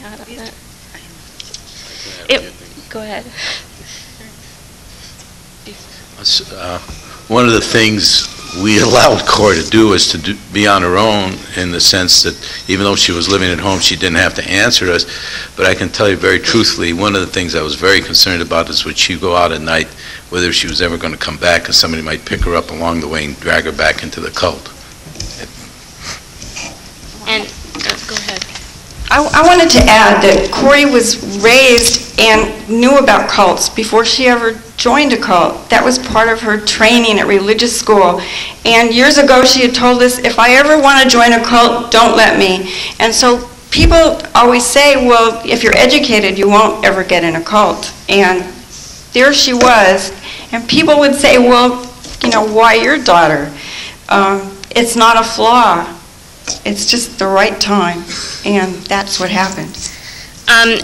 add on that? Go ahead. One of the things we allowed Corey to do is to be on her own, in the sense that even though she was living at home, she didn't have to answer us. But I can tell you very truthfully, one of the things I was very concerned about is when she go out at night, whether she was ever going to come back, and somebody might pick her up along the way and drag her back into the cult. And go ahead. I wanted to add that Corey was raised and knew about cults before she ever joined a cult. That was part of her training at religious school. And years ago she had told us, if I ever want to join a cult, don't let me. And so people always say, well, if you're educated, you won't ever get in a cult. And there she was. And people would say, well, you know, why your daughter? It's not a flaw. It's just the right time, and that's what happened. And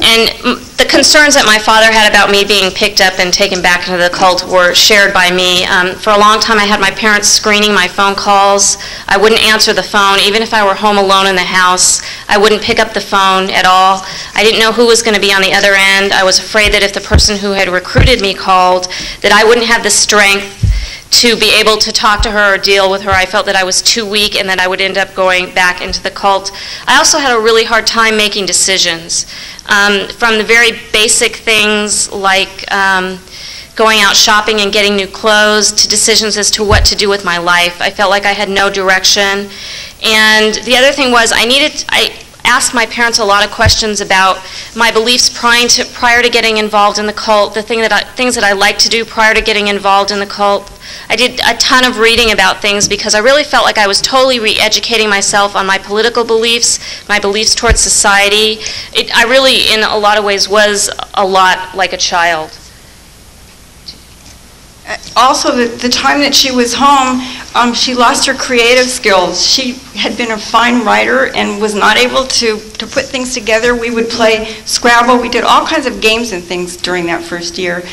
the concerns that my father had about me being picked up and taken back into the cult were shared by me. For a long time I had my parents screening my phone calls. I wouldn't answer the phone. Even if I were home alone in the house, I wouldn't pick up the phone at all. I didn't know who was going to be on the other end. I was afraid that if the person who had recruited me called, that I wouldn't have the strength to be able to talk to her or deal with her. I felt that I was too weak and that I would end up going back into the cult. I also had a really hard time making decisions. From the very basic things like going out shopping and getting new clothes to decisions as to what to do with my life. I felt like I had no direction. And the other thing was I asked my parents a lot of questions about my beliefs prior to getting involved in the cult, the things that I liked to do prior to getting involved in the cult. I did a ton of reading about things because I really felt like I was totally re-educating myself on my political beliefs, my beliefs towards society. I really, in a lot of ways, was a lot like a child. Also, the time that she was home, she lost her creative skills. She had been a fine writer and was not able to put things together. We would play Scrabble. We did all kinds of games and things during that first year.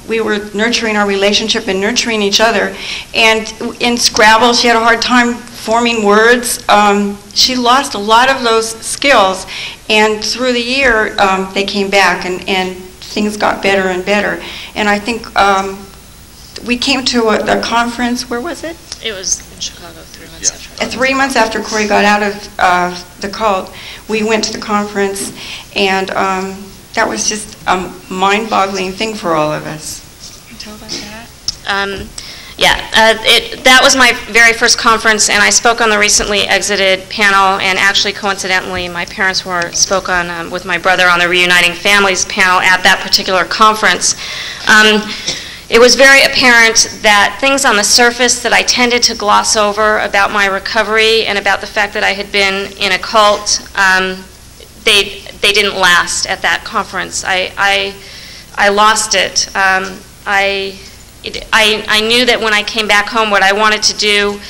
We were nurturing our relationship and nurturing each other. And in Scrabble, she had a hard time forming words. She lost a lot of those skills. And through the year, they came back and things got better and better. And I think we came to a conference. Where was it? It was in Chicago 3 months after. 3 months after Corey got out of the cult, we went to the conference, and that was just a mind-boggling thing for all of us. Can you tell about that? That was my very first conference, and I spoke on the recently exited panel, and actually, coincidentally, my parents spoke on with my brother on the Reuniting Families panel at that particular conference. It was very apparent that things on the surface that I tended to gloss over about my recovery and about the fact that I had been in a cult, they didn't last at that conference. I lost it. I knew that when I came back home, what I wanted to do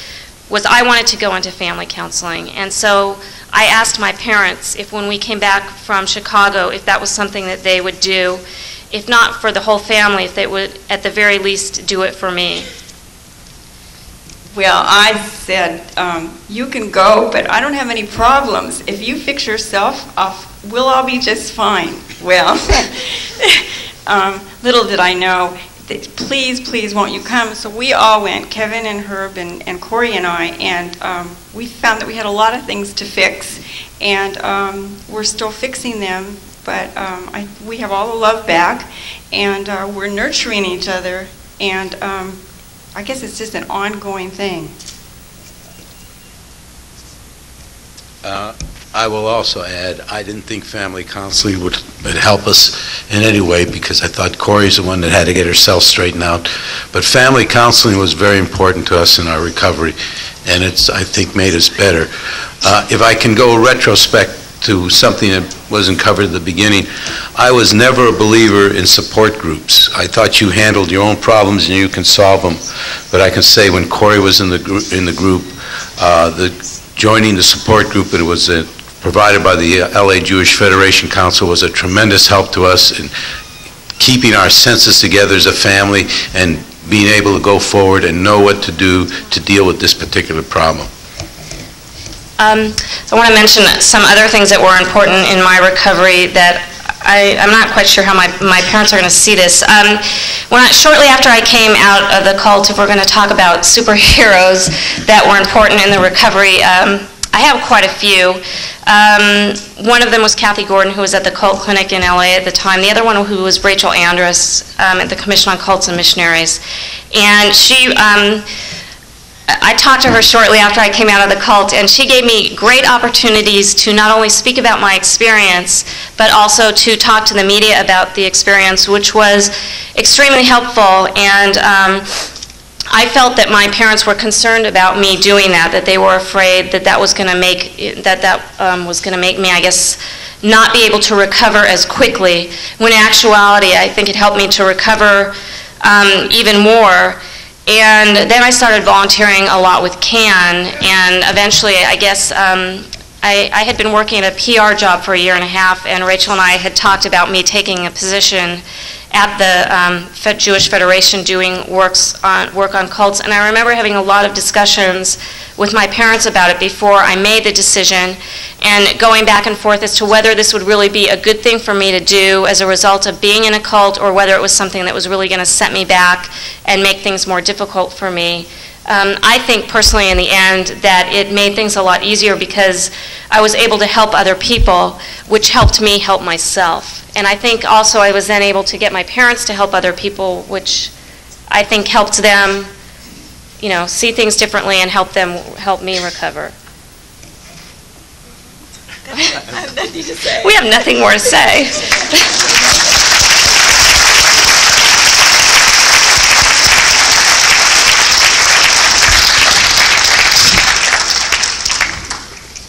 was I wanted to go into family counseling. And so I asked my parents if when we came back from Chicago, if that was something that they would do. If not for the whole family, if they would at the very least do it for me. Well, I said, you can go, but I don't have any problems. If you fix yourself, we'll all be just fine. Well, little did I know, please, won't you come? So we all went, Kevin and Herb and Corey and I, and we found that we had a lot of things to fix, and we're still fixing them. But we have all the love back, and we're nurturing each other, and I guess it's just an ongoing thing. I will also add, I didn't think family counseling would help us in any way, because I thought Corey's the one that had to get herself straightened out. But family counseling was very important to us in our recovery, and it's, I think, made us better. If I can go retrospect to something that wasn't covered at the beginning, I was never a believer in support groups. I thought you handled your own problems and you can solve them. But I can say when Corey was in the group, joining the support group, and it was provided by the LA Jewish Federation Council, was a tremendous help to us in keeping our senses together as a family and being able to go forward and know what to do to deal with this particular problem. So I want to mention some other things that were important in my recovery that I'm not quite sure how my parents are going to see this. Shortly after I came out of the cult, if we're going to talk about superheroes that were important in the recovery, I have quite a few. One of them was Kathy Gordon, who was at the cult clinic in LA at the time. The other one who was Rachel Andrus at the Commission on Cults and Missionaries. And I talked to her shortly after I came out of the cult, and she gave me great opportunities to not only speak about my experience, but also to talk to the media about the experience, which was extremely helpful. And I felt that my parents were concerned about me doing that, that they were afraid that that was going to make me, I guess, not be able to recover as quickly. When in actuality, I think it helped me to recover even more. And then I started volunteering a lot with CAN, and eventually, I guess, I had been working at a PR job for a year and a half, and Rachel and I had talked about me taking a position at the Jewish Federation doing work on cults. And I remember having a lot of discussions with my parents about it before I made the decision, and going back and forth as to whether this would really be a good thing for me to do as a result of being in a cult, or whether it was something that was really going to set me back and make things more difficult for me. I think personally in the end that it made things a lot easier because I was able to help other people, which helped me help myself. And I think also I was then able to get my parents to help other people, which I think helped them, see things differently and help me recover. We have nothing more to say.